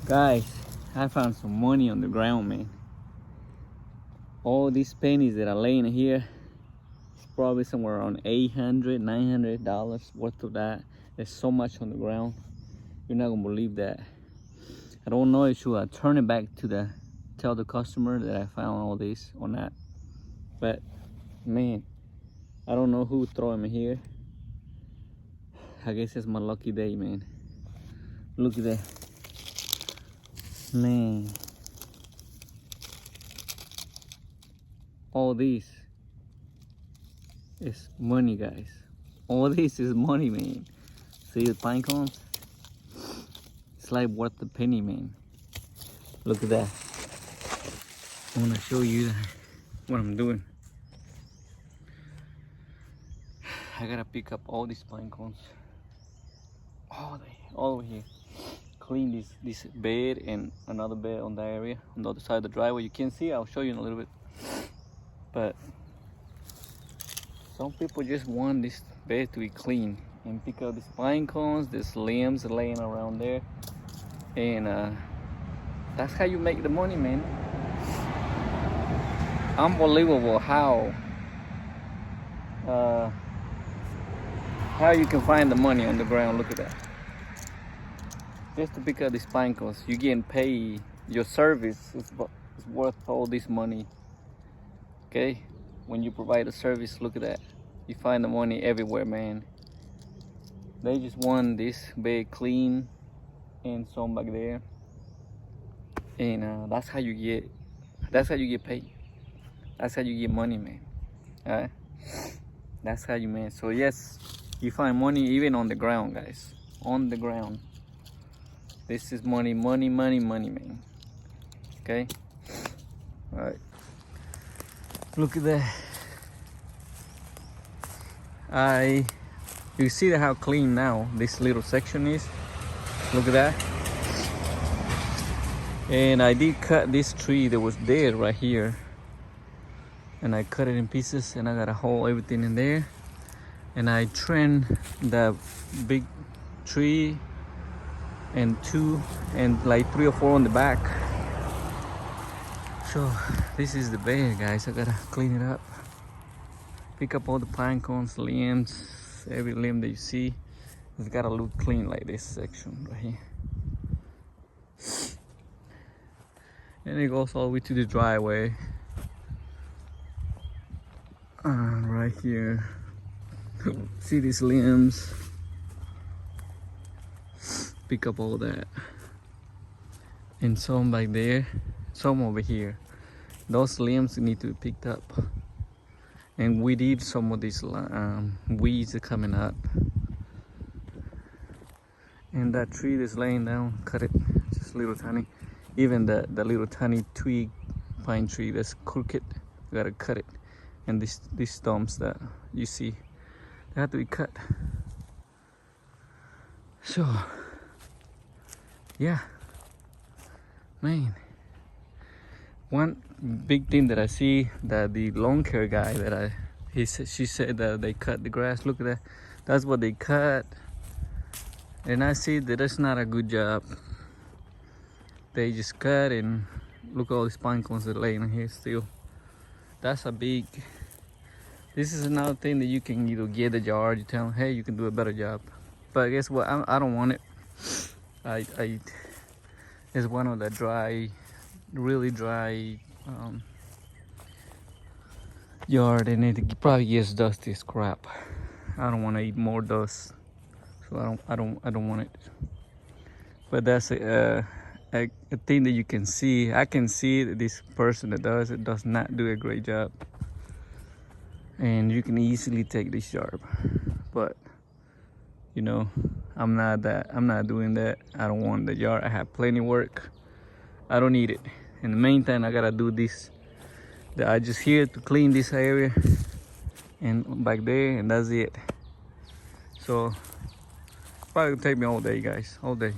Guys, I found some money on the ground, man. All these pennies that are laying here, it's probably somewhere around $800, $900 worth of that. There's so much on the ground. You're not gonna believe that. I don't know if should I turn it back to tell the customer that I found all this or not. But man, I don't know who threw them here. I guess it's my lucky day, man. Look at that. Man. All this is money, guys. All this is money, man. See the pine cones? It's like worth a penny, man. Look at that. I want to show you what I'm doing. I gotta pick up all these pine cones. All over here. Clean this bed and another bed on that area on the other side of the driveway. You can see, I'll show you in a little bit. But some people just want this bed to be clean and pick up these pine cones, these limbs laying around there, and that's how you make the money, man. Unbelievable how you can find the money on the ground. Look at that. Just to pick up these pine cones, you're getting paid. Your service is worth all this money. Okay, when you provide a service, look at that. You find the money everywhere, man. They just want this bed clean and some back there, and that's how you get paid. That's how you get money, man. Alright, that's how you make. So yes, you find money even on the ground, guys. On the ground. This is money, man. Okay. All right. Look at that. You see how clean now this little section is. Look at that. And I did cut this tree that was dead right here, and I cut it in pieces, and I got a hole everything in there, and I trimmed the big tree and two and like 3 or 4 on the back. So this is the bed, guys. I gotta clean it up, pick up all the pine cones, limbs, every limb that you see. It's gotta look clean like this section right here, and it goes all the way to the driveway. Right here, see these limbs, pick up all that, and some back there, some over here. Those limbs need to be picked up, and we did some of these weeds are coming up, and that tree that's laying down, cut it, just little tiny. Even the little tiny twig pine tree that's crooked, you gotta cut it. And these stumps that you see, they have to be cut. So yeah, man, one big thing that I see, that the lawn care guy that she said that they cut the grass. Look at that. That's what they cut, and I see that that's not a good job. They just cut, and look at all these pine cones that are laying here still. That's a big. This is another thing that you can either get the yard, you tell them, hey, you can do a better job. But guess what? I don't want it. It's one of the dry, really dry yard, and it probably gets dusty as crap. I don't want to eat more dust, so I don't want it. But that's a thing that you can see. I can see that this person that does it does not do a great job, and you can easily take this job. But you know, I'm not doing that. I don't want the yard. I have plenty of work. I don't need it. In the meantime, I gotta do this. I just here to clean this area and back there, and that's it. So probably take me all day, guys, all day.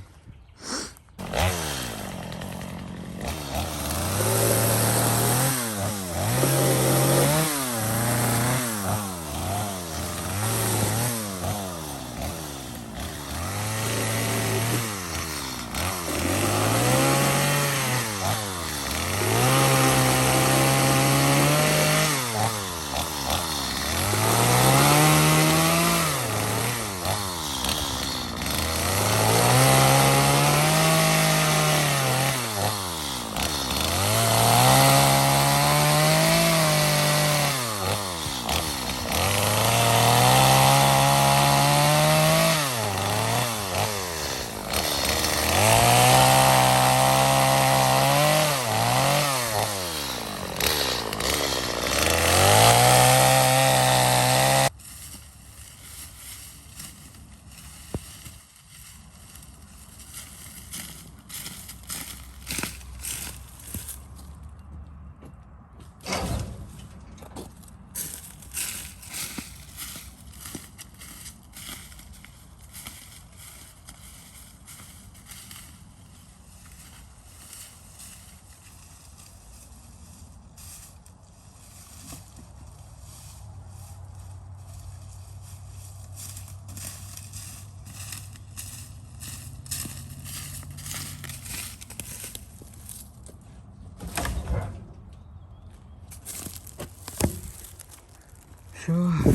So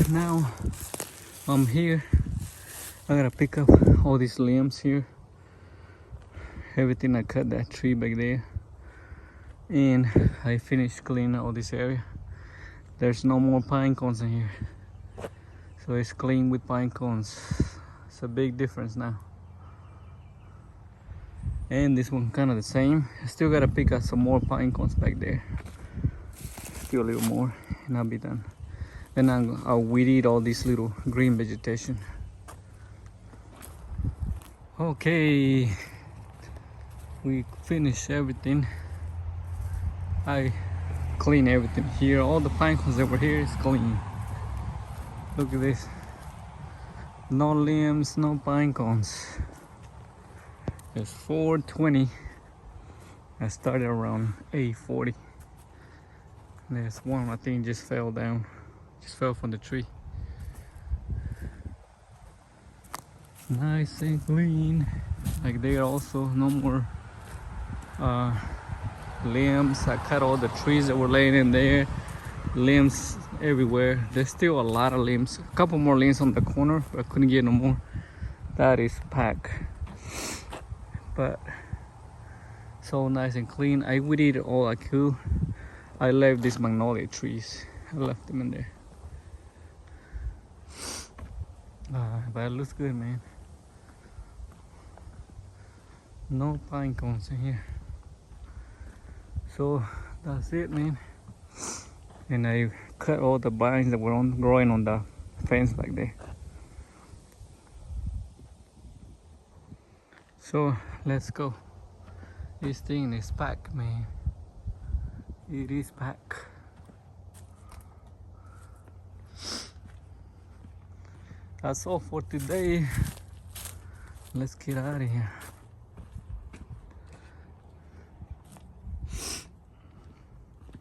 now I'm here. I gotta pick up all these limbs here. Everything I cut that tree back there. And I finished cleaning all this area. There's no more pine cones in here. So it's clean with pine cones. It's a big difference now. And this one kind of the same. I still gotta pick up some more pine cones back there. Still a little more and I'll be done. Then I'll weed eat all this little green vegetation. Okay, we finished everything. I clean everything here. All the pine cones that were here is clean. Look at this. No limbs, no pine cones. It's 4:20. I started around 8:40. There's one I think just fell down. Just fell from the tree. Nice and clean. Like there also no more limbs. I cut all the trees that were laying in there. Limbs everywhere. There's still a lot of limbs. A couple more limbs on the corner, but I couldn't get no more. That is packed. But so nice and clean. I would eat all I could. I left these magnolia trees. I left them in there. But it looks good, man. No pine cones in here. So that's it, man. And I cut all the vines that were growing on the fence back there. So let's go. This thing is packed, man. It is packed. That's all for today. Let's get out of here.